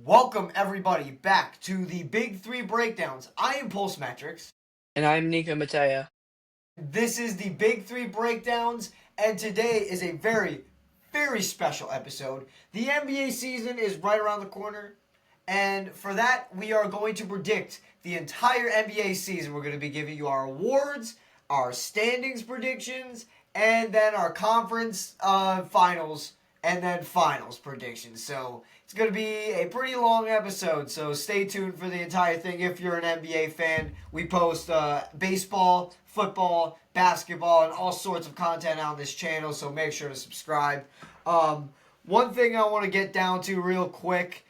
Welcome everybody back to the Big Three Breakdowns. I am Pulsemetrics. And I'm Nico Mateo. This is the Big Three Breakdowns, and today is a very, very special episode. The NBA season is right around the corner, and for that, we are going to predict the entire NBA season. We're going to be giving you our awards, our standings predictions, and then our conference finals, and then finals predictions. So it's going to be a pretty long episode, so stay tuned for the entire thing if you're an NBA fan. We post baseball, football, basketball, and all sorts of content on this channel, so make sure to subscribe. One thing I want to get down to real quick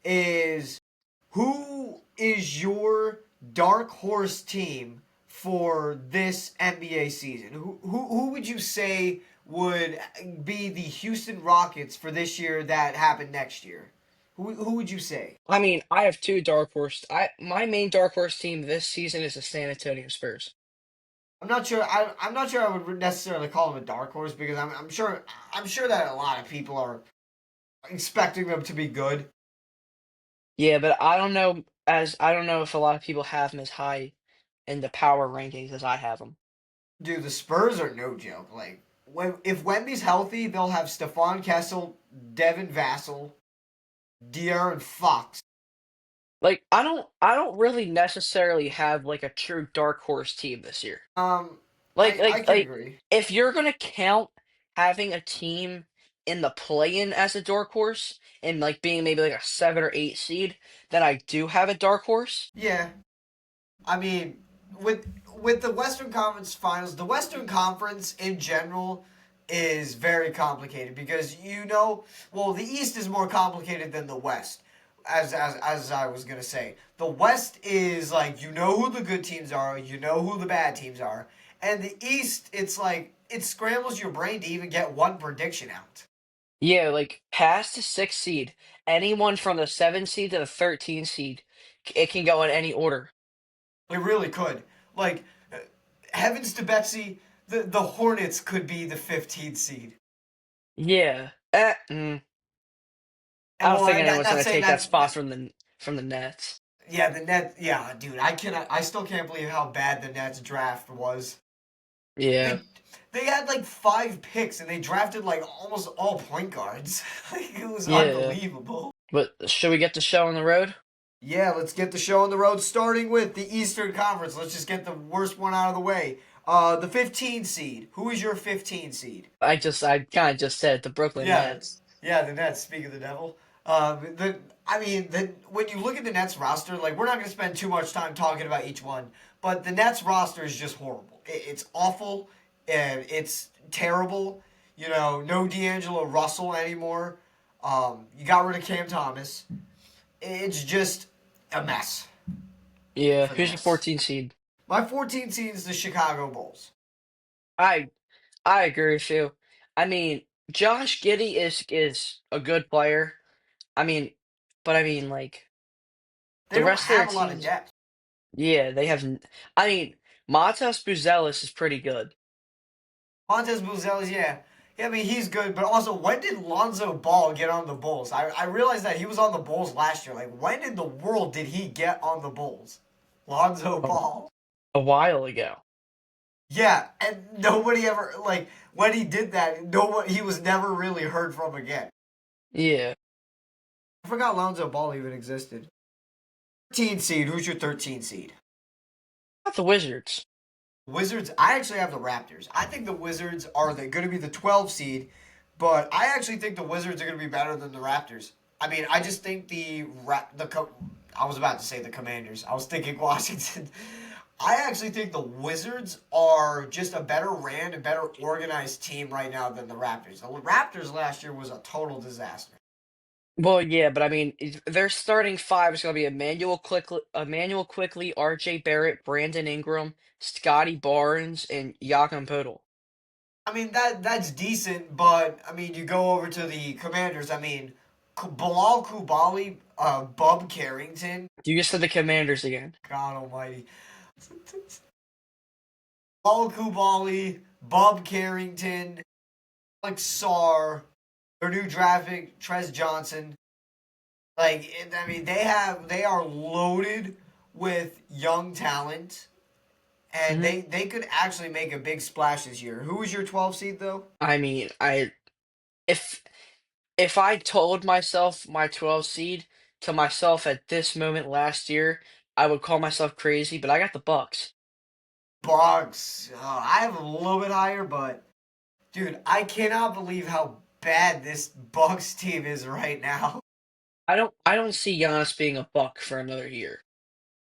is who is your dark horse team for this NBA season? Who would you say would be the Houston Rockets for this year that happened next year? Who would you say? I mean, I have two dark horse. My main dark horse team this season is the San Antonio Spurs. I'm not sure. I'm not sure I would necessarily call them a dark horse because I'm sure that a lot of people are expecting them to be good. Yeah, but I don't know if a lot of people have them as high in the power rankings as I have them. Dude, the Spurs are no joke. Like if Wemby's healthy, they'll have Stephon Kessel, Devin Vassell, De'Aaron Fox. I don't really necessarily have like a true dark horse team this year. Um, Like I like can like agree. if you're gonna count having a team in the play-in as a dark horse and like being maybe like a 7 or 8 seed, then I do have a dark horse. Yeah, I mean, with the Western Conference Finals, the Western Conference in general is very complicated because well, the East is more complicated than the West. As I was gonna say, the West is like you know who the good teams are, you know who the bad teams are, and the East it's like it scrambles your brain to even get one prediction out. Yeah, like past the 6 seed, anyone from the 7 seed to the 13 seed, it can go in any order. It really could. Like, uh, heavens to Betsy, the Hornets could be the 15th seed. Yeah. I And don't well, think I'm anyone's not gonna saying take that that. spot from the Nets. Yeah, the net. Yeah, dude, I cannot. I still can't believe how bad the Nets draft was. Yeah. They they had like 5 picks and they drafted like almost all point guards. Like it was Yeah. unbelievable. But should we get the show on the road? Yeah, let's get the show on the road. Starting with the Eastern Conference. Let's just get the worst one out of the way. The 15 seed. Who is your 15 seed? I kind of just said the Brooklyn Yeah, Nets. yeah, the Nets. Speak of the devil. I mean, when you look at the Nets roster, like we're not going to spend too much time talking about each one, but the Nets roster is just horrible. It's awful and it's terrible. You know, no D'Angelo Russell anymore. You got rid of Cam Thomas. It's just a mess Yeah. for the Who's your Nets. 14 seed? My 14 seed is the Chicago Bulls. I I agree with you. I mean, Josh Giddey is a good player. I mean, but I mean like They the don't rest of their have a lot of teams. depth. Yeah, they have. I mean, Matas Buzelis is pretty good. Montez Buzelis, yeah. Yeah, I mean, he's good, but also, when did Lonzo Ball get on the Bulls? I realized that he was on the Bulls last year. Like, when in the world did he get on the Bulls? Lonzo A, Ball. a while ago. Yeah, and nobody ever, like, when he did that, he was never really heard from again. Yeah, I forgot Lonzo Ball even existed. 13 seed, who's your 13 seed? not the Wizards. Wizards, I actually have the Raptors. I think the Wizards are going to be the 12 seed, but I actually think the Wizards are going to be better than the Raptors. I mean, I just think I was about to say the Commanders. I was thinking Washington. I actually think the Wizards are just a better ran and better organized team right now than the Raptors. The Raptors last year was a total disaster. Well, yeah, but I mean, their starting five is going to be Emmanuel Quickly, R.J. Barrett, Brandon Ingram, Scotty Barnes, and Jakob Poeltl. I mean that's decent, but I mean you go over to the Commanders. I mean Bilal Kubali, Bub Carrington. You just said the Commanders again. God Almighty, Bilal Kubali, Bub Carrington, Alex Sarr, their new draft pick Trez Johnson. I mean, they are loaded with young talent, and Hmm. they could actually make a big splash this year. Who was your 12 seed though? I mean, if if I told myself my 12 seed to myself at this moment last year, I would call myself crazy, but I got the Bucks. Bucks. I have a little bit higher, but dude, I cannot believe how bad this Bucks team is right now. I don't see Giannis being a Buck for another year.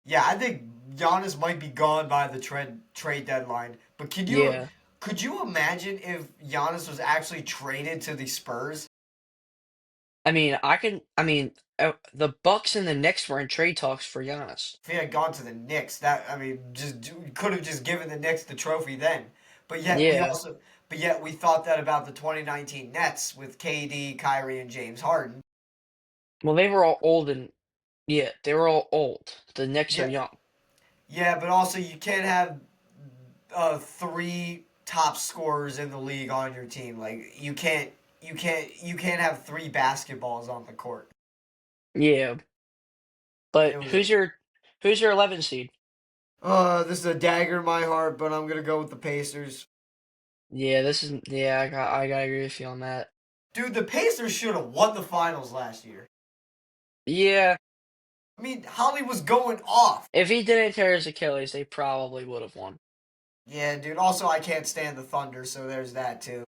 Yeah, I think Giannis might be gone by the trade deadline. But Yeah. could you imagine if Giannis was actually traded to the Spurs? The Bucks and the Knicks were in trade talks for Giannis. If he had gone to the Knicks, that I mean, could have just given the Knicks the trophy then. But yet we Yeah. also, but yet we thought that about the 2019 Nets with KD, Kyrie, and James Harden. Well, they were all old and yeah, they were all old. The Knicks are Yeah, young. yeah, but also you can't have three top scorers in the league on your team. Like you can't have three basketballs on the court. Yeah. But It was who's your 11 seed? this is a dagger in my heart, but I'm gonna go with the Pacers. Yeah, I gotta agree with you on that. Dude, the Pacers should have won the finals last year. Yeah, I mean, Holly was going off. if he didn't tear his Achilles, they probably would have won. Yeah, dude. Also, I can't stand the Thunder, so there's that too.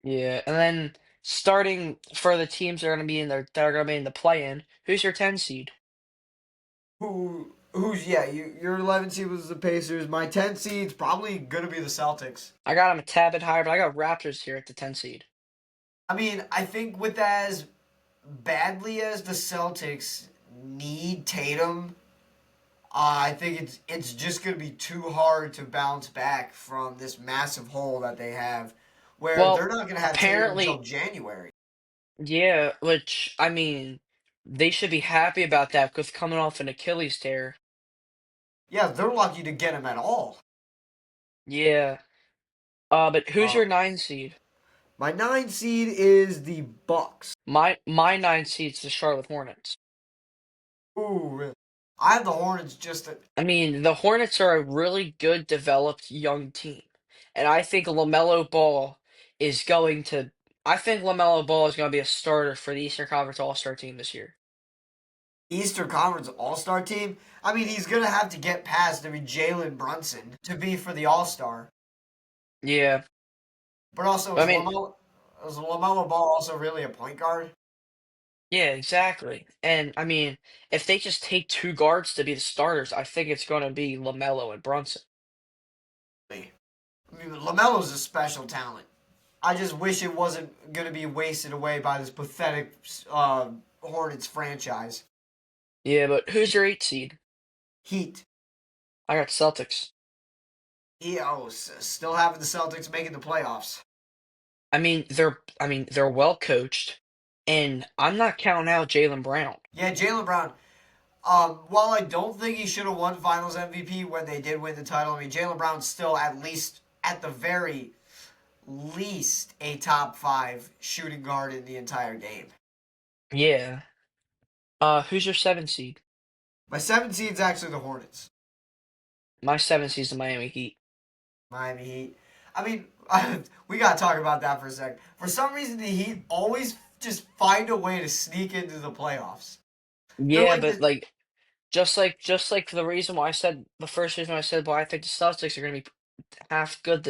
Yeah, and then starting for the teams that are gonna be in the play-in, who's your 10 seed? Who's yeah? Your 11 seed was the Pacers. My 10 seed's probably gonna be the Celtics. I got him a tad bit higher, but I got Raptors here at the 10 seed. I mean, I think with as badly as the Celtics need Tatum, I think it's just gonna be too hard to bounce back from this massive hole that they have, where they're Well, not gonna have Tatum until apparently, January. yeah, which they should be happy about that because coming off an Achilles tear. Yeah, they're lucky to get him at all. Yeah. But who's Uh, your 9 seed? my 9 seed is the Bucks. My 9 seed's the Charlotte Hornets. Ooh, really? I have the Hornets just at, The Hornets are a really good, developed young team, and LaMelo Ball is going to. I think LaMelo Ball is going to be a starter for the Eastern Conference All-Star team this year. Eastern Conference All Star team. I mean, he's gonna have to get past Jalen Brunson to be for the All Star. Yeah, But also, I mean, is Lamelo Ball also really a point guard? yeah, exactly. And if they just take two guards to be the starters, I think it's going to be LaMelo and Brunson. I mean, Lamelo's a special talent. I just wish it wasn't gonna be wasted away by this pathetic Hornets franchise. Yeah, but who's your 8 seed? Heat. I got Celtics. Still having the Celtics making the playoffs. They're well coached, and I'm not counting out Jalen Brown. Yeah, Jalen Brown. While I don't think he should have won Finals MVP when they did win the title, I mean Jalen Brown's still at least at the very least a top five shooting guard in the entire game. Yeah. Who's your 7 seed? My 7 seed's actually the Hornets. My 7 seed's the Miami Heat. Miami Heat. I mean, we gotta talk about that for a sec. For some reason, the Heat always just find a way to sneak into the playoffs. They're Yeah, like but the like just like the reason why I said the first reason why I said why I think the Celtics are going to be half good,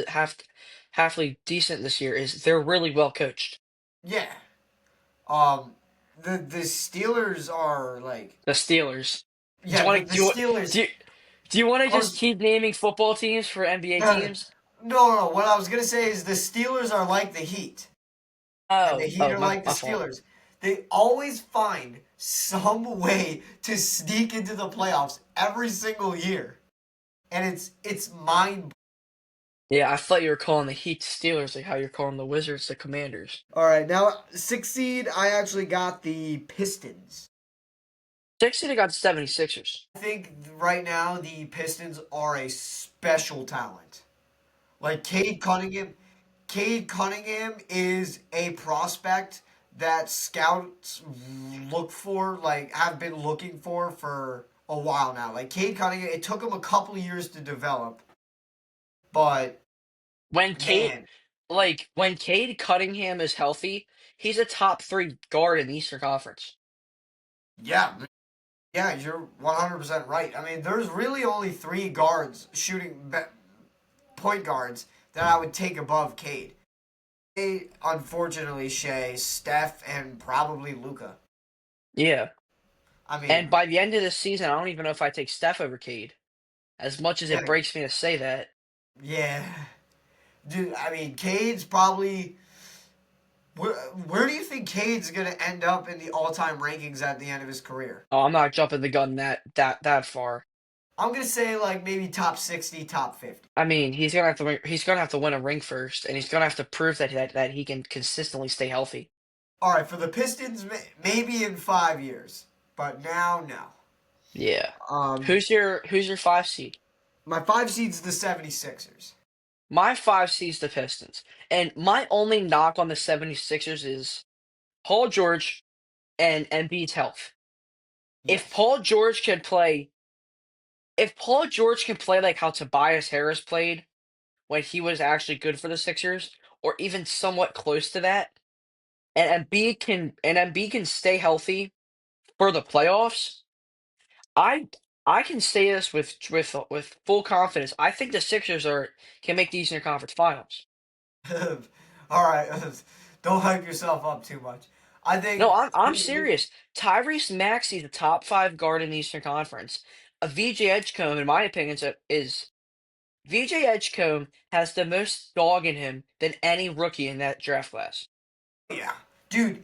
halfly decent this year is they're really well coached. yeah. Um, the Steelers are like The Steelers. Do you yeah want the to do you, Steelers do you, do you want to are just keep naming football teams for NBA no, teams? no. What I was gonna say is the Steelers are like the Heat, and the Oh, Heat oh, are my like the my fault. Steelers. They always find some way to sneak into the playoffs every single year, and it's mind. Yeah, I thought you were calling the Heat Steelers like how you're calling the Wizards the Commanders. All right, now 6 seed, I actually got the Pistons. 6 seed got 76ers. I think right now the Pistons are a special talent. Like Cade Cunningham is a prospect that scouts look for, like have been looking for a while now. Like Cade Cunningham, it took him a couple years to develop, but When Cade, man, when Cade Cunningham is healthy, he's a top three guard in the Eastern Conference. yeah, yeah, you're 100% right. I mean, there's really only three guards point guards that I would take above Cade. Unfortunately, Shea, Steph, and probably Luca. Yeah. I mean, And by the end of this season, I don't even know if I take Steph over Cade. As much as it yeah, breaks me to say that. yeah, dude. I mean, Cade's probably. Where do you think Cade's gonna end up in the all-time rankings at the end of his career? Oh, I'm not jumping the gun that far. I'm gonna say like maybe top 60, top 50. I mean, he's gonna have to win a ring first, and he's gonna have to prove that he can consistently stay healthy. All right, for the Pistons, maybe in 5 years, but now, no. Yeah. Um, Who's your five seed? my five seed's the 76ers. My five seed's the Pistons. And my only knock on the 76ers is Paul George and Embiid's health. If Yes. Paul George can play if Paul George can play like how Tobias Harris played when he was actually good for the Sixers, or even somewhat close to that, and Embiid can stay healthy for the playoffs, I I can say this with full confidence. I think the Sixers are can make the Eastern Conference Finals. All right, don't hype yourself up too much. I No, think I'm serious. Tyrese Maxey's the top five guard in the Eastern Conference. A VJ Edgecombe, in my opinion, is VJ Edgecombe has the most dog in him than any rookie in that draft class. yeah, dude.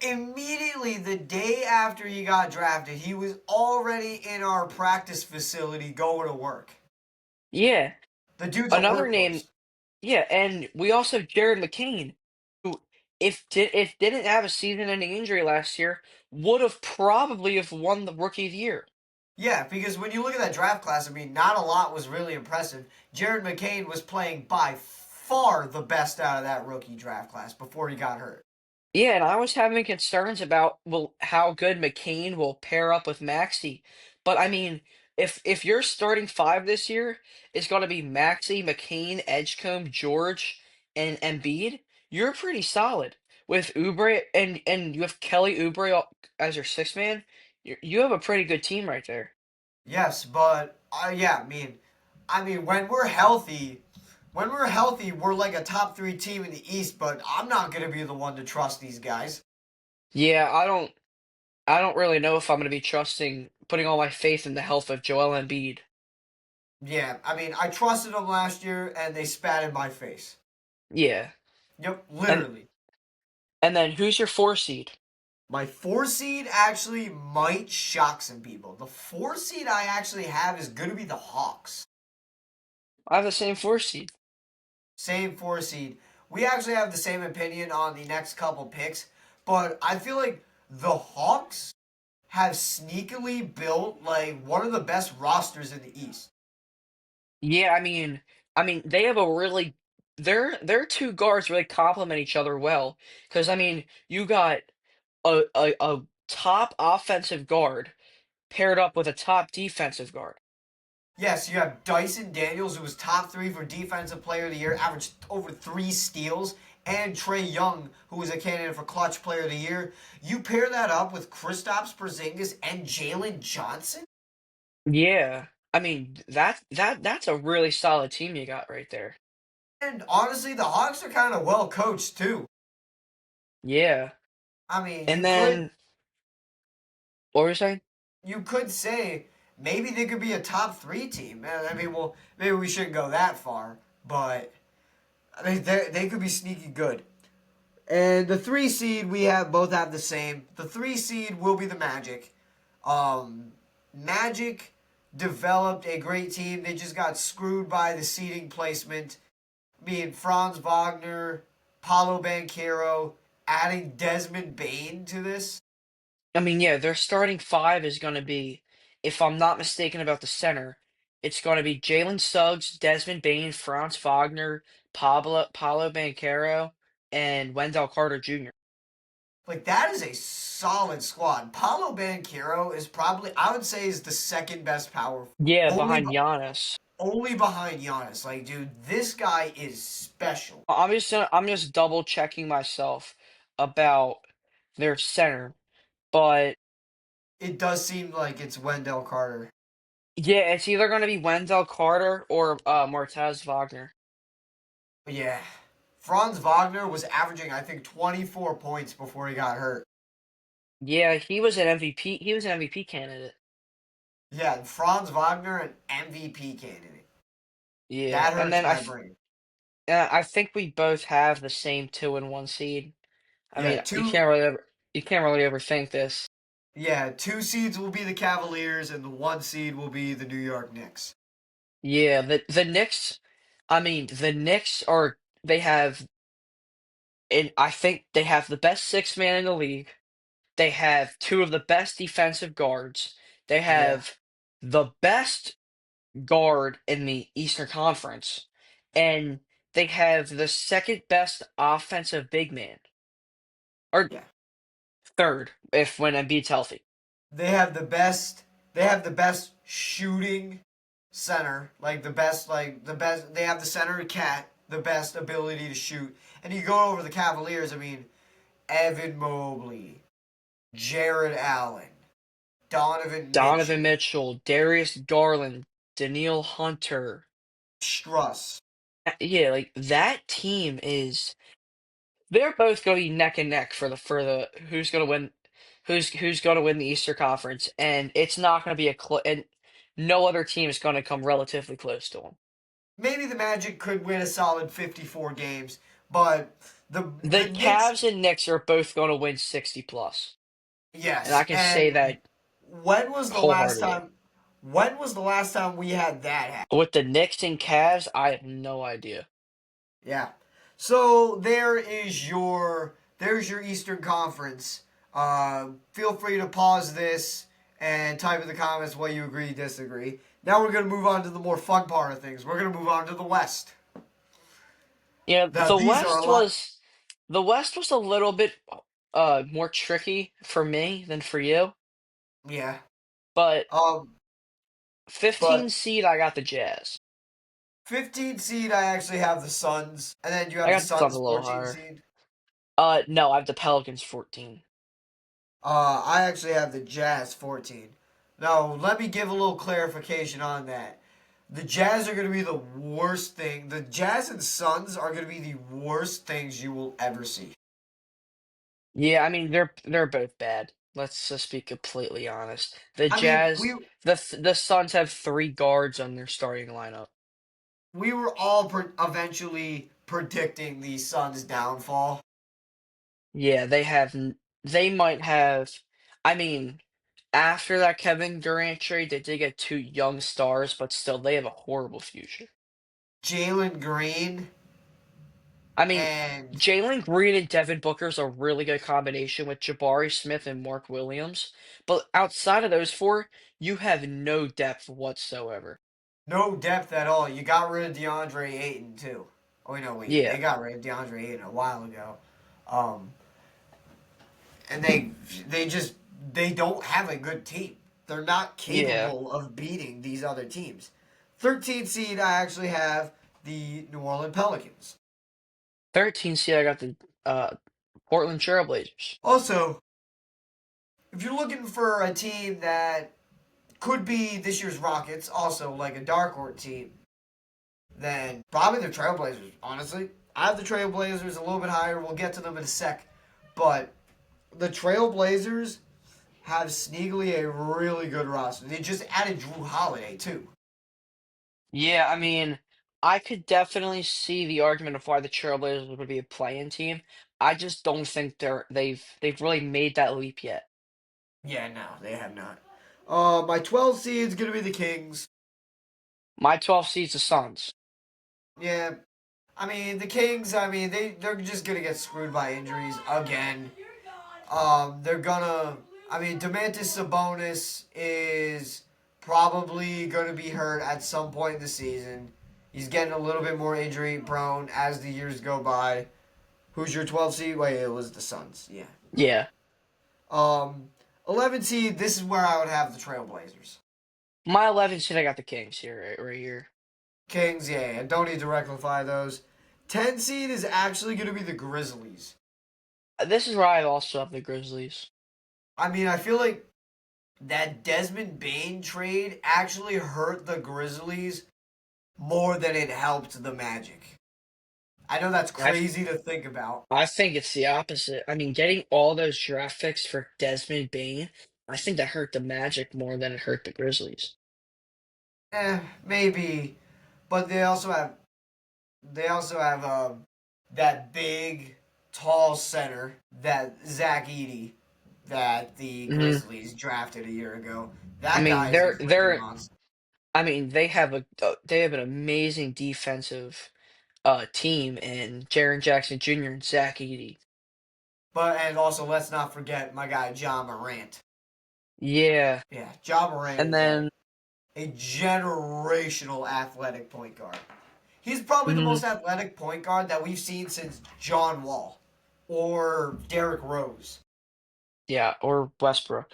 Immediately the day after he got drafted, he was already in our practice facility going to work. Yeah, The dude's a another name. workhorse. Yeah, and we also have Jared McCain, who if didn't have a season-ending injury last year, would have probably have won the Rookie of the Year. Yeah, because when you look at that draft class, I mean, not a lot was really impressive. Jared McCain was playing by far the best out of that rookie draft class before he got hurt. Yeah, and I was having concerns about how good McCain will pair up with Maxey. But I mean, if your starting five this year is going to be Maxey, McCain, Edgecombe, George, and Embiid, you're pretty solid. With Oubre and you have Kelly Oubre as your sixth man, you have a pretty good team right there. Yes, but yeah, I mean, when we're healthy, we're like a top three team in the East. But I'm not gonna be the one to trust these guys. Yeah, I don't really know if I'm going to be putting all my faith in the health of Joel Embiid. Yeah, I mean, I trusted them last year, and they spat in my face. Yeah. Yep, And literally. and then who's your four seed? My four seed actually might shock some people. The four seed I actually have is going to be the Hawks. I have the same four seed. Same four seed. We actually have the same opinion on the next couple picks, but I feel like the Hawks have sneakily built like one of the best rosters in the East. Yeah, I mean they have a really their two guards really complement each other well. Because I mean you got a top offensive guard paired up with a top defensive guard. Yes, you have Dyson Daniels, who was top three for Defensive Player of the Year, averaged over 3 steals, and Trey Young, who was a candidate for Clutch Player of the Year. You pair that up with Kristaps Porzingis and Jalen Johnson, Yeah, I mean that's a really solid team you got right there. and honestly, the Hawks are kind of well coached too. Yeah, I mean, and then what were you saying? you could say maybe they could be a top three team. I mean, well, maybe we shouldn't go that far, but I mean, they could be sneaky good. And the three seed we have both have the same. The three seed will be the Magic. Magic developed a great team. They just got screwed by the seeding placement, being Franz Wagner, Paulo Banchero, adding Desmond Bain to this. I mean, yeah, their starting five is going to be, if I'm not mistaken about the center, it's going to be Jalen Suggs, Desmond Bain, Franz Wagner, Paulo Banchero, and Wendell Carter Jr. Like that is a solid squad. Paulo Banchero is probably I would say is the second best power, Yeah, only behind Giannis. only behind Giannis. Like, dude, this guy is special. I'm just double checking myself about their center, but It does seem like it's Wendell Carter. yeah, it's either going to be Wendell Carter or Martez Wagner. But yeah, Franz Wagner was averaging I think 24 points before he got hurt. Yeah, he was an MVP. He was an MVP candidate. Yeah, Franz Wagner, an MVP candidate. Yeah, That and hurts then my brain. I think we both have the same 2 and 1 seed. I Yeah, mean, you can't really overthink this. yeah, 2 seeds will be the Cavaliers, and the 1 seed will be the New York Knicks. Yeah, the Knicks. I mean, the Knicks are they have, and I think they have the best six man in the league. They have two of the best defensive guards. They Yeah, have the best guard in the Eastern Conference, and they have the second best offensive big man, or yeah. third if when Embiid's healthy. They have the best. They have the best shooting center, like the best. They have the center cat, the best ability to shoot. And you go over the Cavaliers. I mean, Evan Mobley, Jared Allen, Donovan Donovan Mitchell, Mitchell, Darius Garland, Daniil Hunter. Struss. Yeah, like that team is they're both going to be neck and neck for the who's going to win who's going to win the Easter Conference, and it's not going to be and no other team is going to come relatively close to them. Maybe the Magic could win a solid 54 games, but the The Knicks, Cavs and Knicks are both going to win 60 plus, and I yes. can say And that when was the last wholeheartedly. time? When was the last time we had that happen? With the Knicks and Cavs, I have no idea. Yeah. So there's your Eastern Conference. Feel free to pause this and type in the comments what you agree, disagree. Now we're gonna move on to the more fun part of things. We're gonna move on to the West. Yeah, Now these are a lot. The West was a little bit more tricky for me than for you, Yeah. but Um. 15 But seed I got the Jazz. 15 seed, I actually have the Suns, and then you I have the got the Suns Suns a little 14 higher. seed. No, I have the Pelicans 14. I actually have the Jazz 14. Now, let me give a little clarification on that. The Jazz are going to be the worst thing. The Jazz and Suns are going to be the worst things you will ever see. Yeah, I mean they're both bad. Let's just be completely honest. The I mean, Jazz, the Suns have three guards on their starting lineup. we were all eventually predicting the Suns' downfall. Yeah, they might have. I mean, after that Kevin Durant trade, they did get two young stars, but still they have a horrible future. Jalen Green I mean, and Jalen Green and Devin Booker's a really good combination with Jabari Smith and Mark Williams. But outside of those four, you have no depth whatsoever. no depth at all. You got rid of DeAndre Ayton too. Oh no, wait, they Yeah, got rid of DeAndre Ayton a while ago, um, and they don't have a good team. They're not yeah. capable of beating these other teams. 13th seed, I actually have the New Orleans Pelicans. 13 seed, I got the uh, Portland Trailblazers. Also, if you're looking for a team that could be this year's Rockets, also like a dark horse team, then probably the Trailblazers. Honestly, I have the Trailblazers a little bit higher. We'll get to them in a sec, but the Trailblazers have sneakily a really good roster. They just added Drew Holiday too. Yeah, I mean, I could definitely see the argument of why the Trailblazers would be a play-in team. I just don't think they've really made that leap yet. Yeah, no, they have not. My 12 seed is gonna be the Kings. My 12 seed's the Suns. Yeah, I mean the Kings. I mean they're just gonna get screwed by injuries again. They're gonna. I mean, Domantas Sabonis is probably gonna be hurt at some point in the season. He's getting a little bit more injury prone as the years go by. Who's your 12 seed? Wait, it was the Suns. Yeah. Yeah. Um, 11 seed. This is where I would have the Trailblazers. My 11 seed, I got the Kings here, right here. Kings, yeah, don't need to rectify those. 10 seed is actually going to be the Grizzlies. This is where I also have the Grizzlies. I mean, I feel like that Desmond Bain trade actually hurt the Grizzlies more than it helped the Magic. I know that's I crazy to think about. I think it's the opposite. I mean, getting all those draft picks for Desmond Bain, I think that hurt the Magic more than it hurt the Grizzlies. Maybe, but they also have that big, tall center, that Zach Edey, that the Hmm. Grizzlies drafted a year ago. I That mean, guy is a freaking they're monster. I mean, they have an amazing defensive team in Jaren Jackson Jr. and Zach Edey. But and also let's not forget my guy John Morant. Yeah, Yeah, John Morant and is then a generational athletic point guard. He's probably the mhm, most athletic point guard that we've seen since John Wall or Derrick Rose. yeah, or Westbrook.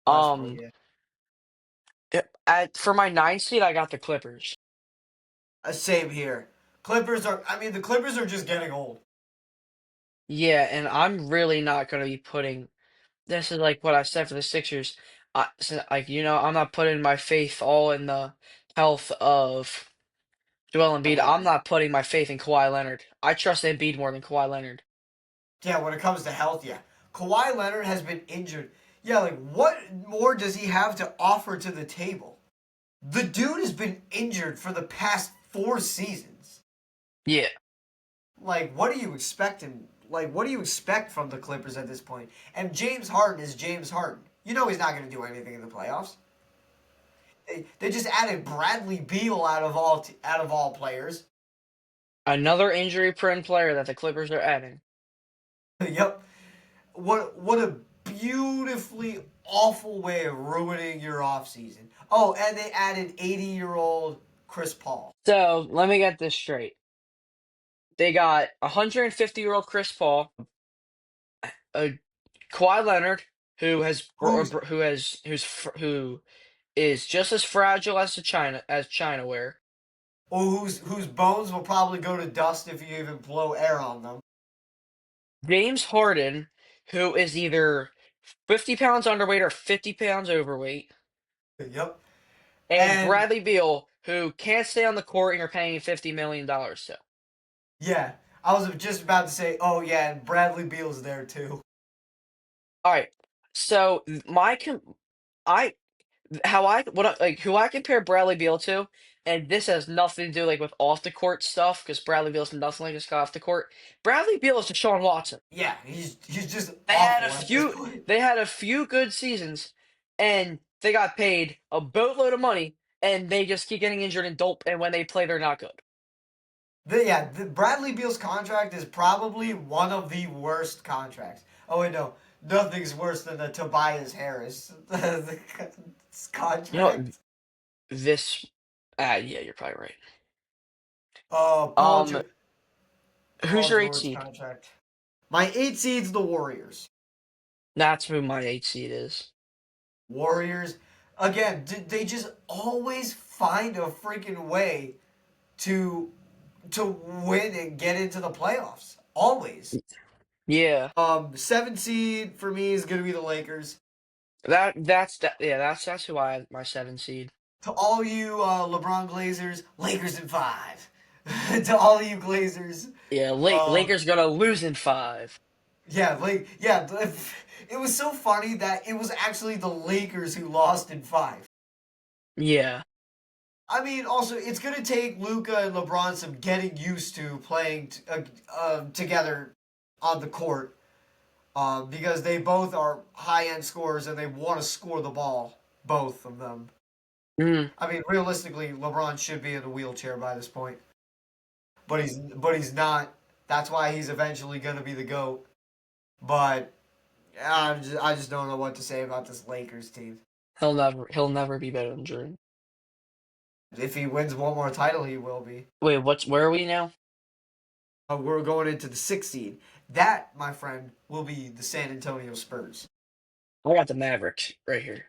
Westbrook, Um, yeah. for my 9 seed, I got the Clippers. Same here. I mean, the Clippers are just getting old. Yeah, and I'm really not going to be putting. This is like what I said for the Sixers. Like I'm not putting my faith all in the health of Joel Embiid. I'm Leonard. not putting my faith in Kawhi Leonard. I trust Embiid more than Kawhi Leonard. Yeah, when it comes to health, yeah. Kawhi Leonard has been injured. Yeah, like what more does he have to offer to the table? The dude has been injured for the past 4 seasons. Yeah. Like, what do you expect him? Like, what do you expect from the Clippers at this point? And James Harden is James Harden. You know he's not going to do anything in the playoffs. They just added Bradley Beal out of all players. Another injury-prone player that the Clippers are adding. Yep. What a beautifully awful way of ruining your offseason. Oh, and they added 80-year-old Chris Paul. So let me get this straight. They got 150-year-old Chris Paul, a Kawhi Leonard, Who's who is just as fragile as Chinaware. whose bones will probably go to dust if you even blow air on them. James Harden, who is either 50 pounds underweight or 50 pounds overweight, Yep. and And Bradley Beal, who can't stay on the court and you're paying $50 million to. yeah, I was just about to say, oh yeah, and Bradley Beal's there too. All right, so I how I what I, like who I compare Bradley Beal to, and this has nothing to do like with off the court stuff because Bradley Beal's nothing like this guy off the court. Bradley Beal is Deshaun Watson. Yeah, he's just They had a awful at this few point. they had a few good seasons, and they got paid a boatload of money, and they just keep getting injured and dope. And when they play, they're not good. The Bradley Beal's contract is probably one of the worst contracts. Oh wait, no, nothing's worse than the Tobias Harris You know contract. this. Yeah, you're probably right. Oh, Um, who's Paul your eight George seed? contract. My 8 seed's the Warriors. That's who my eight seed is. Warriors, again, they just always find a freaking way to to win and get into the playoffs. Always. Yeah, 7 seed for me is gonna be the Lakers. that's who I my seven seed. To all you LeBron Glazers, Lakers in five. To all you Glazers, Yeah, um, Lakers gonna lose in five. yeah, it was so funny that it was actually the Lakers who lost in five. Yeah. I mean, also it's gonna take Luca and LeBron some getting used to playing together on the court, because they both are high end scorers and they want to score the ball, both of them. Mm, I mean, realistically, LeBron should be in a wheelchair by this point, but he's not. That's why he's eventually gonna be the goat. But I just don't know what to say about this Lakers team. he'll never be better than Jordan. If he wins one more title, he will be. Wait, where are we now? We're going into the 6th seed. That, my friend, will be the San Antonio Spurs. I got the Mavericks right here,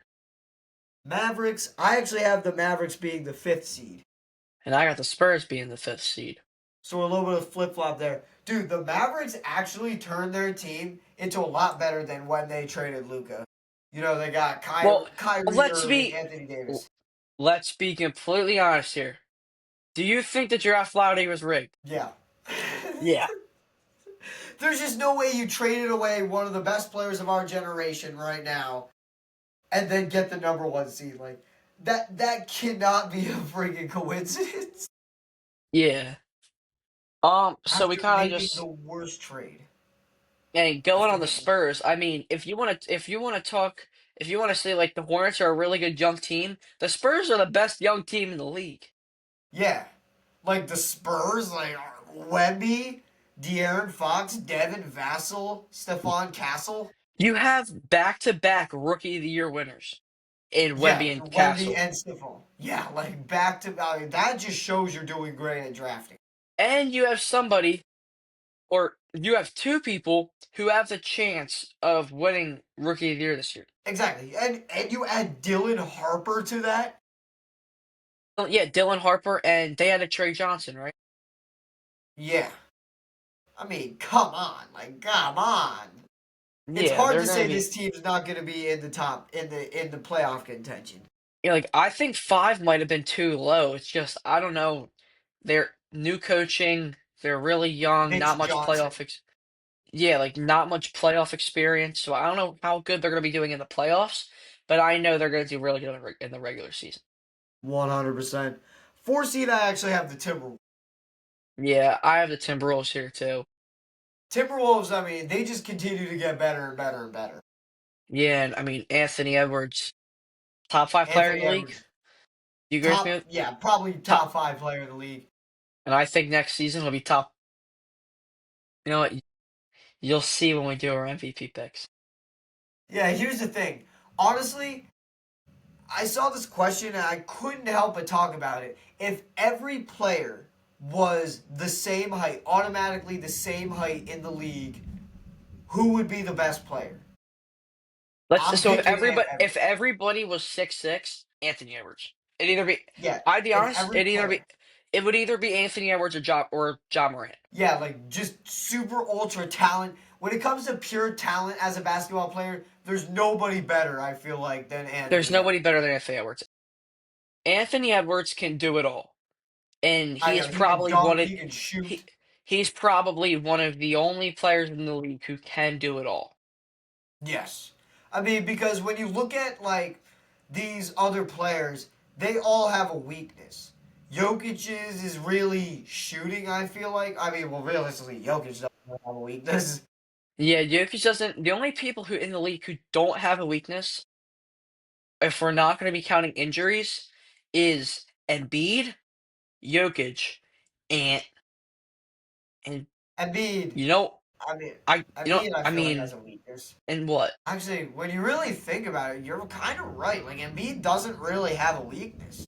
Mavericks, I actually have the Mavericks being the fifth seed. and I got the Spurs being the fifth seed. So a little bit of flip flop there. Dude, the Mavericks actually turned their team into a lot better than when they traded Luca. You know, they got Well, Kyrie let's Irving, be Anthony Davis. let's be completely honest here. Do you think the draft lottery was rigged? Yeah. Yeah. There's just no way you traded away one of the best players of our generation right now and then get the number one seed. Like that cannot be a freaking coincidence. Yeah. So we After kind of making the just worst trade. and going After on the making Spurs. I mean, if you want to say like the Hornets are a really good young team, the Spurs are the best young team in the league. Yeah. Like the Spurs, like Wemby, De'Aaron Fox, Devin Vassell, Stephon Castle. You have back-to-back Rookie of the Year winners in Yeah, Wemby and Wemby Castle, and Stephon. Yeah, like back to I mean, that just shows you're doing great at drafting. and you have somebody, or you have two people who have the chance of winning Rookie of the Year this year. Exactly. And you add Dylan Harper to that? Well, yeah, Dylan Harper, and they had a Trey Johnson, right? Yeah. I mean, come on. Like, come on. It's Yeah, hard they're to gonna say be. this team's not gonna be in the top in the playoff contention. Yeah, like I think five might have been too low. It's just I don't know. They're new coaching. They're really young. Mitch Not much Johnson. yeah, like not much playoff experience. So I don't know how good they're gonna be doing in the playoffs, but I know they're gonna do really good in the regular season. 100%. Four seed, I actually have the Timberwolves. Yeah, I have the Timberwolves here too. Timberwolves, I mean, they just continue to get better and better and better. Yeah, and I mean Anthony Edwards, top five player in Anthony the league. Edwards, You agree with top, me? yeah, probably Top, top five player in the league. and I think next season will be top. You know what? You'll see when we do our MVP picks. Yeah, here's the thing. Honestly, I saw this question and I couldn't help but talk about it. If every player was the same height, automatically the same height in the league, who would be the best player? I'm So picking if Edwards. everybody was 6'6", Anthony Edwards. It either be Yeah, I'd be if honest, every player. it would either be Anthony Edwards or John Morant. Yeah, like just super ultra talent. When it comes to pure talent as a basketball player, there's nobody better, I feel like, than There's Anthony nobody Edwards. better than Anthony Edwards. Anthony Edwards can do it all. And I he is know, he can probably dunk, he can shoot. he's probably one of the only players in the league who can do it all. Yes. I mean, because when you look at, like, these other players, they all have a weakness. Jokic's is really shooting, I feel like. I mean, well, realistically, Jokic doesn't have a weakness. Yeah, Jokic doesn't. The only people who in the league who don't have a weakness, if we're not going to be counting injuries, is Embiid, Jokic, and and Embiid, you know I mean, I I feel like has mean, a weakness. and what? Actually, when you really think about it, you're kind of right. Like, Embiid doesn't really have a weakness.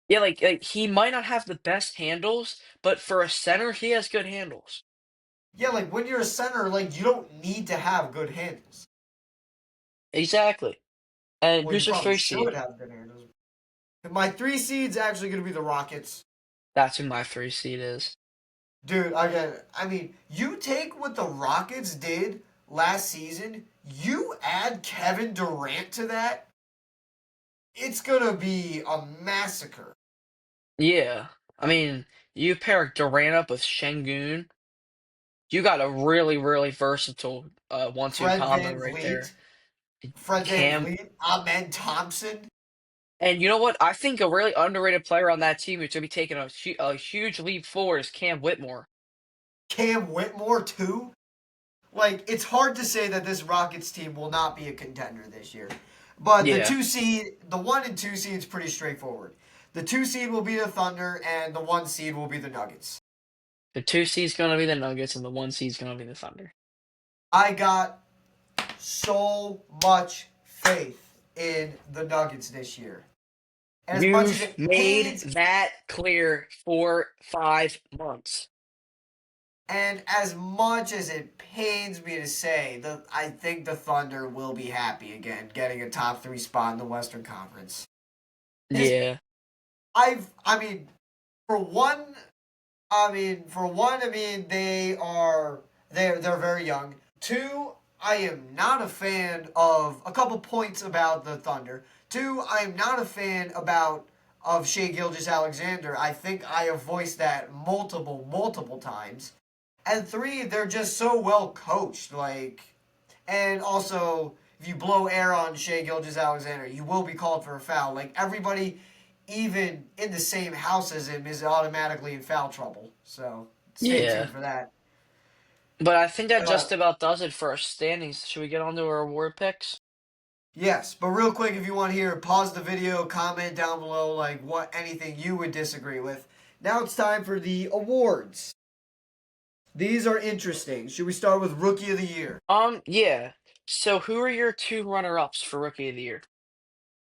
Yeah, like he might not have the best handles, but for a center, he has good handles. Yeah, like, when you're a center, like, you don't need to have good handles. Exactly. And Well, you who's your probably three should seed? have good handles. My three seed's actually going to be the Rockets. That's who my three seed is. Dude, again, I mean, you take what the Rockets did last season, you add Kevin Durant to that, it's gonna be a massacre. Yeah. I mean, you pair Durant up with Şengün, you got a really, really versatile 1-2 Fred combo Van right Vliet, there. Fred Van Cam, Vliet, Ahmed Thompson, and you know what? I think a really underrated player on that team who's going to be taking a huge leap forward is Cam Whitmore. Cam Whitmore too. Like, it's hard to say that this Rockets team will not be a contender this year. But the Yeah. two seed, the 1 and 2 seed is pretty straightforward. The 2 seed will be the Thunder, and the 1 seed will be the Nuggets. The 2 seed's going to be the Nuggets, and the 1 seed's going to be the Thunder. I got so much faith in the Nuggets this year. As much as You've it made pains, that clear for 5 months. And as much as it pains me to say, I think the Thunder will be happy again, getting a top three spot in the Western Conference. His, Yeah. I mean, for one, they're very young. Two, I am not a fan of a couple points about the Thunder. Two, I am not a fan of Shea Gilgeous-Alexander. I think I have voiced that multiple times. And three, they're just so well coached. And also, if you blow air on Shea Gilgeous-Alexander, you will be called for a foul. Like everybody, even in the same house as him, is automatically in foul trouble. So stay tuned Yeah. for that. But I think that But just about does it for our standings. Should we get on to our award picks? yes, but real quick, if you want to hear, pause the video, comment down below like what anything you would disagree with. Now it's time for the awards. These are interesting. Should we start with Rookie of the Year? Yeah. So who are your two runner-ups for Rookie of the Year?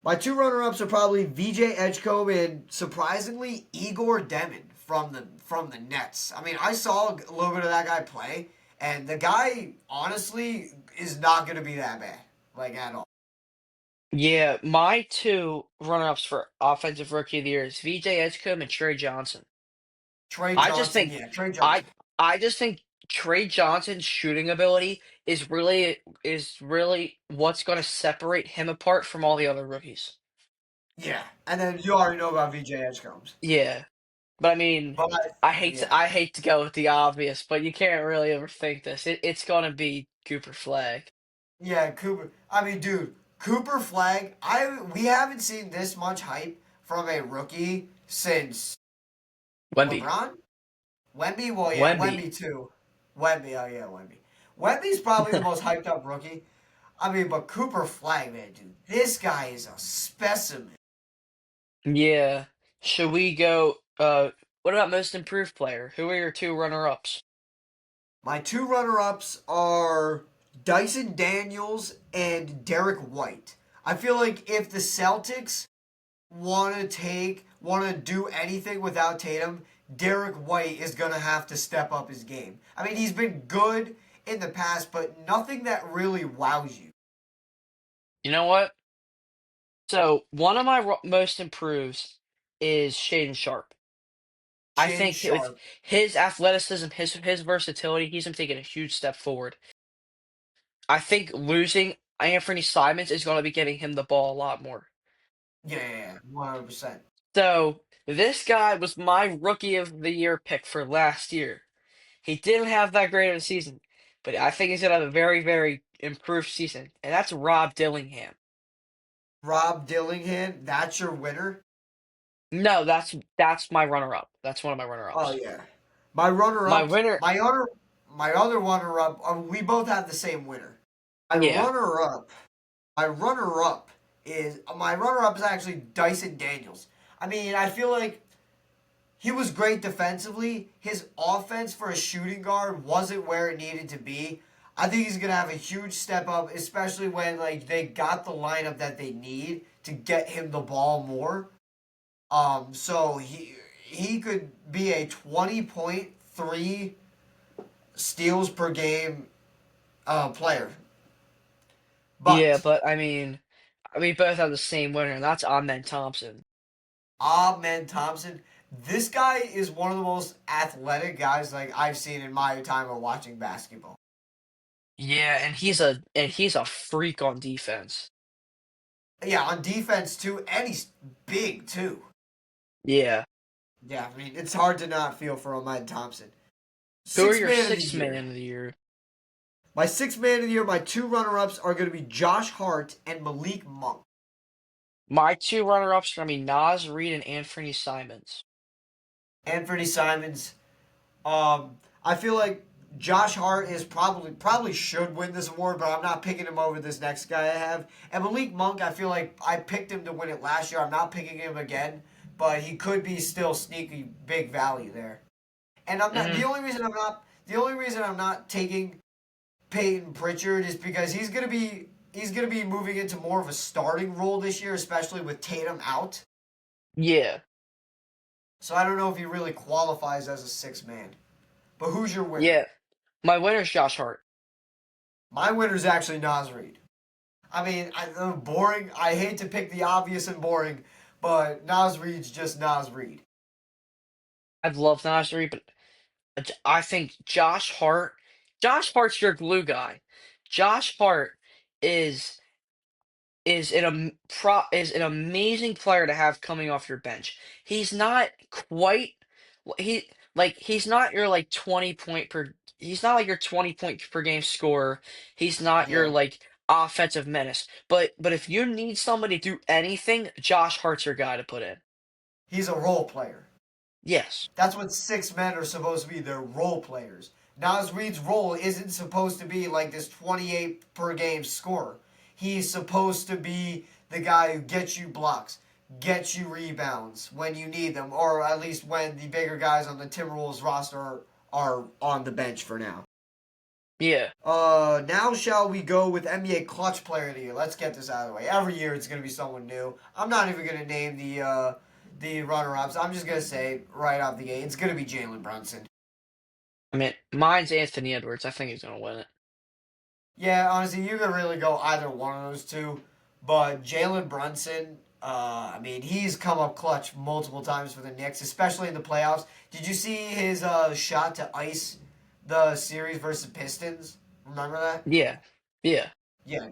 My two runner-ups are probably VJ Edgecombe and surprisingly Igor Demon from the Nets. I mean, I saw a little bit of that guy play, and the guy honestly is not going to be that bad, like at all. Yeah, my two runner-ups for offensive rookie of the year is VJ Edgecombe and Trey Johnson. Trey I just Johnson, think yeah, Trey I Johnson, I just think Trey Johnson's shooting ability is really what's going to separate him apart from all the other rookies. yeah. And then you already know about VJ Edgecombe's, Yeah, but I mean, but yeah, I hate to go with the obvious, but you can't really overthink this. It's going to be Cooper Flag. yeah, Cooper. I mean, dude, Cooper Flag. We haven't seen this much hype from a rookie since Wemby. LeBron. Wemby, well, yeah, Wemby. Wemby too. Wemby, oh yeah, Wemby. Wemby's probably the most hyped up rookie. I mean, but Cooper Flag, man, dude, this guy is a specimen. Yeah. Should we go what about most improved player? Who are your two runner-ups? My two runner-ups are Dyson Daniels and Derek White. I feel like if the Celtics want to do anything without Tatum, Derek White is gonna have to step up his game. I mean, he's been good in the past, but nothing that really wows you. You know what? So, one of my most improves is Shaden Sharp. I Shaden think with Sharp. his athleticism, his versatility, he's been taking a huge step forward. I think losing Anthony Simons is going to be getting him the ball a lot more. Yeah, 100%. So, this guy was my rookie of the year pick for last year. He didn't have that great of a season, but I think he's gonna have a very, very improved season, and that's Rob Dillingham. Rob Dillingham, that's your winner. No, that's my runner-up. That's one of my Oh runner-ups. yeah, my My runner-up, winner, my other runner-up. We both have the same winner. My yeah, runner-up, my runner-up is actually Dyson Daniels. I mean, I feel like he was great defensively. His offense for a shooting guard wasn't where it needed to be. I think he's gonna have a huge step up, especially when like they got the lineup that they need to get him the ball more. So he could be a 20.3 steals per game player. yeah, But but I mean, we both have the same winner, and that's Ahmed Thompson. Ahmed Thompson, this guy is one of the most athletic guys like I've seen in my time of watching basketball. Yeah, and he's a freak on defense. Yeah, on defense too, and he's big too. Yeah. Yeah, I mean it's hard to not feel for Ahmed Thompson. Who are Sixth your man of the six year. man of the year? My sixth man of the year, my two runner-ups are going to be Josh Hart and Malik Monk. My two runner-ups are gonna be Nas Reed and Anthony Simons. Anthony Simons. I feel like Josh Hart is probably should win this award, but I'm not picking him over this next guy I have. And Malik Monk, I feel like I picked him to win it last year. I'm not picking him again, but he could be still sneaky big value there. And I'm not Mm, the only reason I'm not taking Peyton Pritchard is because he's gonna be moving into more of a starting role this year, especially with Tatum out. yeah. So I don't know if he really qualifies as a six man. But who's your winner? Yeah, my winner's Josh Hart. My winner's actually Nas Reed. I mean, boring. I hate to pick the obvious and boring, but Nas Reed's just Nas Reed. I'd love Nasri, but I think Josh Hart. Josh Hart's your glue guy. Josh Hart is is an amazing player to have coming off your bench. He's not quite he he's not your like 20 point per he's not like your 20 point per game scorer. He's not your Yeah, like offensive menace. But if you need somebody to do anything, Josh Hart's your guy to put in. he's a role player. Yes. That's what six men are supposed to be. They're role players. Nas Reed's role isn't supposed to be like this 28 per game scorer. He's supposed to be the guy who gets you blocks, gets you rebounds when you need them, or at least when the bigger guys on the Timberwolves roster are on the bench for now. Yeah. Now shall we go with NBA Clutch Player of the Year? Let's get this out of the way. Every year it's gonna be someone new. I'm not even gonna name the runner-ups. I'm just gonna say right off the gate, it's gonna be Jalen Brunson. I mean, mine's Anthony Edwards. I think he's gonna win it. Yeah, honestly, you could really go either one of those two, but Jalen Brunson, I mean, he's come up clutch multiple times for the Knicks, especially in the playoffs. Did you see his shot to ice the series versus Pistons? Remember that? Yeah. Yeah. Yeah,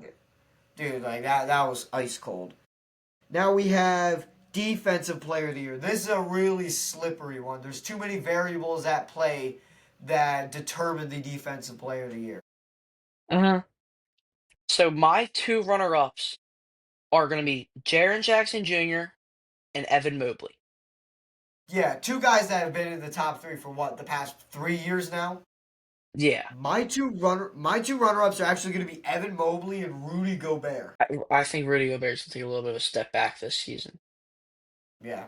dude, like that was ice cold. Now we have Defensive Player of the Year. This is a really slippery one. There's too many variables at play that determine the Defensive Player of the Year. Uh-huh. So my two runner-ups are gonna be Jaren Jackson Jr. and Evan Mobley. Yeah, two guys that have been in the top three for what, the past 3 years now? Yeah. My two runner-ups are actually going to be Evan Mobley and Rudy Gobert. I think Rudy Gobert's gonna take a little bit of a step back this season. Yeah,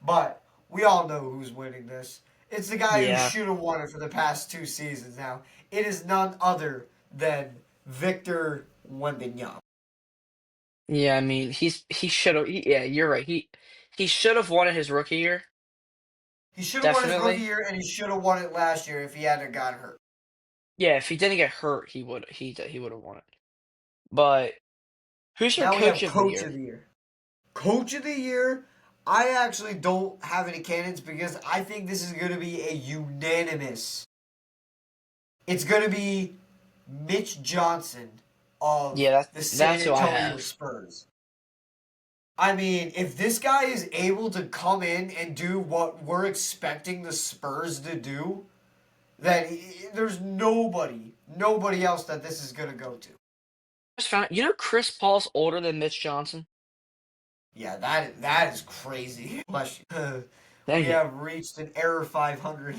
but we all know who's winning this. It's the guy who Yeah. should have won it for the past 2 seasons. Now it is none other than Victor Wembanyama. Yeah, I mean, he should have. Yeah, you're right. He should have won it his rookie year, He should have won his rookie definitely. year, and he should have won it last year if he hadn't got hurt. Yeah, if he didn't get hurt, he would have won it. But who's your Now we coach have of the Coach of year? the Year. Coach of the Year, I actually don't have any candidates because I think this is going to be a unanimous. It's going to be Mitch Johnson of Yeah, the San that's who I Antonio have. Spurs. I mean, if this guy is able to come in and do what we're expecting the Spurs to do, then there's nobody else that this is going to go to. Just found you know Chris Paul's older than Mitch Johnson. Yeah, that is crazy. Bless you. We Thank you. have reached an error 500.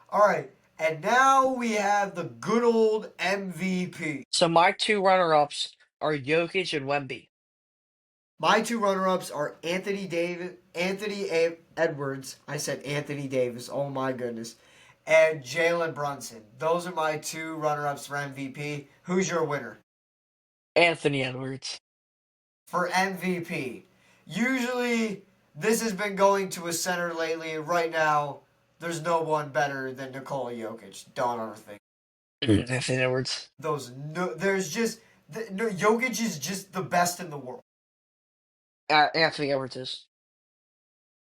All right, and now we have the good old MVP. So my two runner-ups are Jokic and Wemby. My two runner-ups are Edwards. I said Anthony Davis. Oh my goodness, and Jalen Brunson. Those are my two runner-ups for MVP. Who's your winner Anthony Edwards. for MVP? Usually, this has been going to a center lately. Right now, there's no one better than Nikola Jokic. Don't overthink. Anthony Edwards. Those no, there's just no, Jokic is just the best in the world. Anthony Edwards is.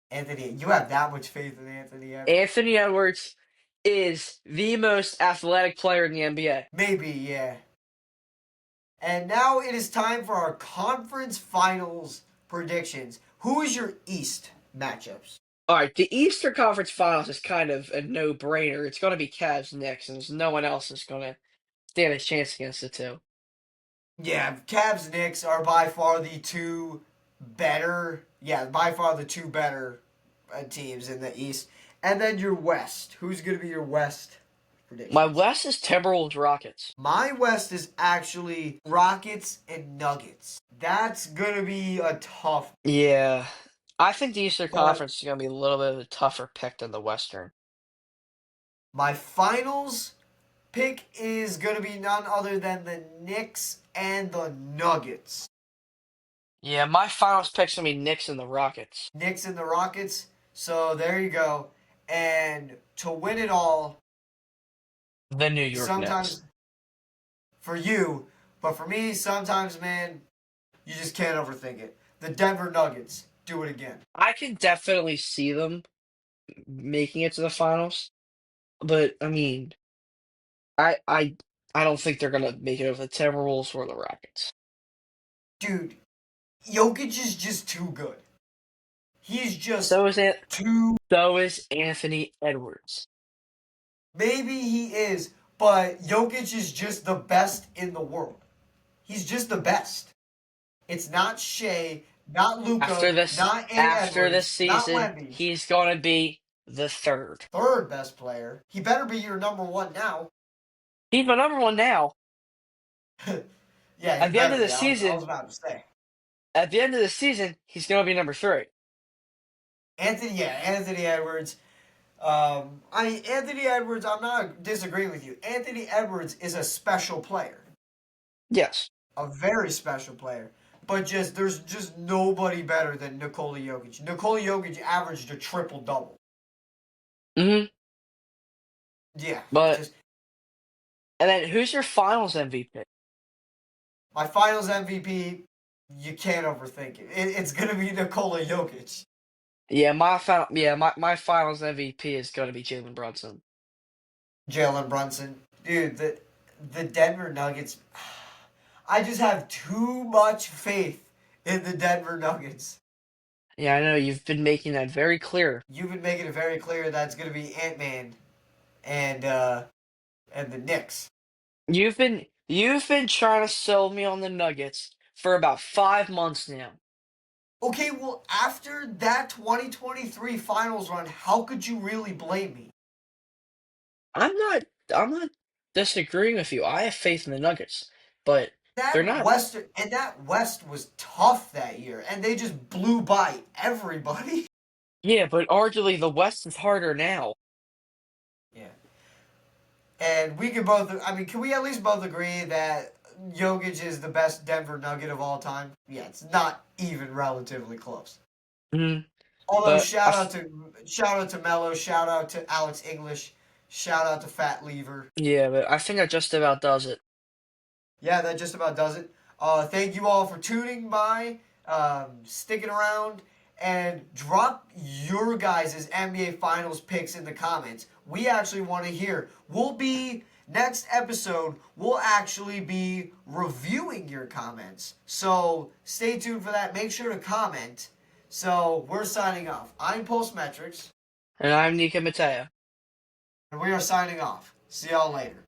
Anthony, you have that much faith in Anthony Edwards? Anthony Edwards is the most athletic player in the NBA. Maybe, yeah. And now it is time for our conference finals predictions. Who is your East matchups? All right, the Eastern Conference Finals is kind of a no-brainer. It's going to be Cavs Knicks, and there's no one else that's going to stand a chance against the two. Yeah, Cavs Knicks are by far the two better. Yeah, by far the two better teams in the East. And then your West. Who's going to be your West My predictions? West is Timberwolves Rockets. My West is actually Rockets and Nuggets. That's going to be a tough. Yeah, I think the Eastern But Conference is going to be a little bit of a tougher pick than the Western. my finals pick is going to be none other than the Knicks and the Nuggets. Yeah, my finals pick's going to be Knicks and the Rockets. Knicks and the Rockets. So there you go. And to win it all, The New York Knicks. sometimes for you, but for me, sometimes, man, you just can't overthink it. The Denver Nuggets do it again. I can definitely see them making it to the finals, but I mean, I I I don't think they're gonna make it over the Timberwolves or the Rockets. Dude, Jokic is just too good. He's just So is it. too. So is Anthony Edwards. Maybe he is, but Jokic is just the best in the world. He's just the best. It's not Shea, not After Luca, this, not A. after this Edwards, not season, Wemby. he's gonna be the third. Third best player. He better be your number one now. He's my number one now. Yeah, he At the end better of the be. I was season, about to say. at the end of the season, he's gonna be number three. Anthony Edwards. Anthony Edwards, I'm not disagreeing with you. Anthony Edwards is a special player. Yes. A very special player. But there's just nobody better than Nikola Jokic. Nikola Jokic averaged a triple double. Hmm. Yeah, But just and then who's your Finals MVP? my Finals MVP. You can't overthink it. It's gonna be Nikola Jokic. My Finals MVP is gonna be Jalen Brunson. Jalen Brunson, dude. The Denver Nuggets. I just have too much faith in the Denver Nuggets. Yeah, I know you've been making that very clear. You've been making it very clear that's gonna be Ant-Man and the Knicks. You've been trying to sell me on the Nuggets for about 5 months now. Okay, well, after that 2023 finals run, how could you really blame me? I'm not I'm not disagreeing with you. I have faith in the Nuggets, but they're not. That West was tough that year, and they just blew by everybody. Yeah, but arguably the West is harder now. Yeah. And we can both, I mean, can we at least both agree that Jokic is the best Denver Nugget of all time? Yeah, it's not even relatively close. Hmm. Although But shout out to Melo, shout out to Alex English, shout out to Fat Lever. yeah, but I think that just about does it. Yeah, that just about does it. Thank you all for tuning by, sticking around, and drop your guys' NBA Finals picks in the comments. We actually want to hear. Next episode, we'll actually be reviewing your comments. So stay tuned for that. Make sure to comment. So we're signing off. I'm Postmetrics, And I'm Nika Mateo. and we are signing off. See y'all later.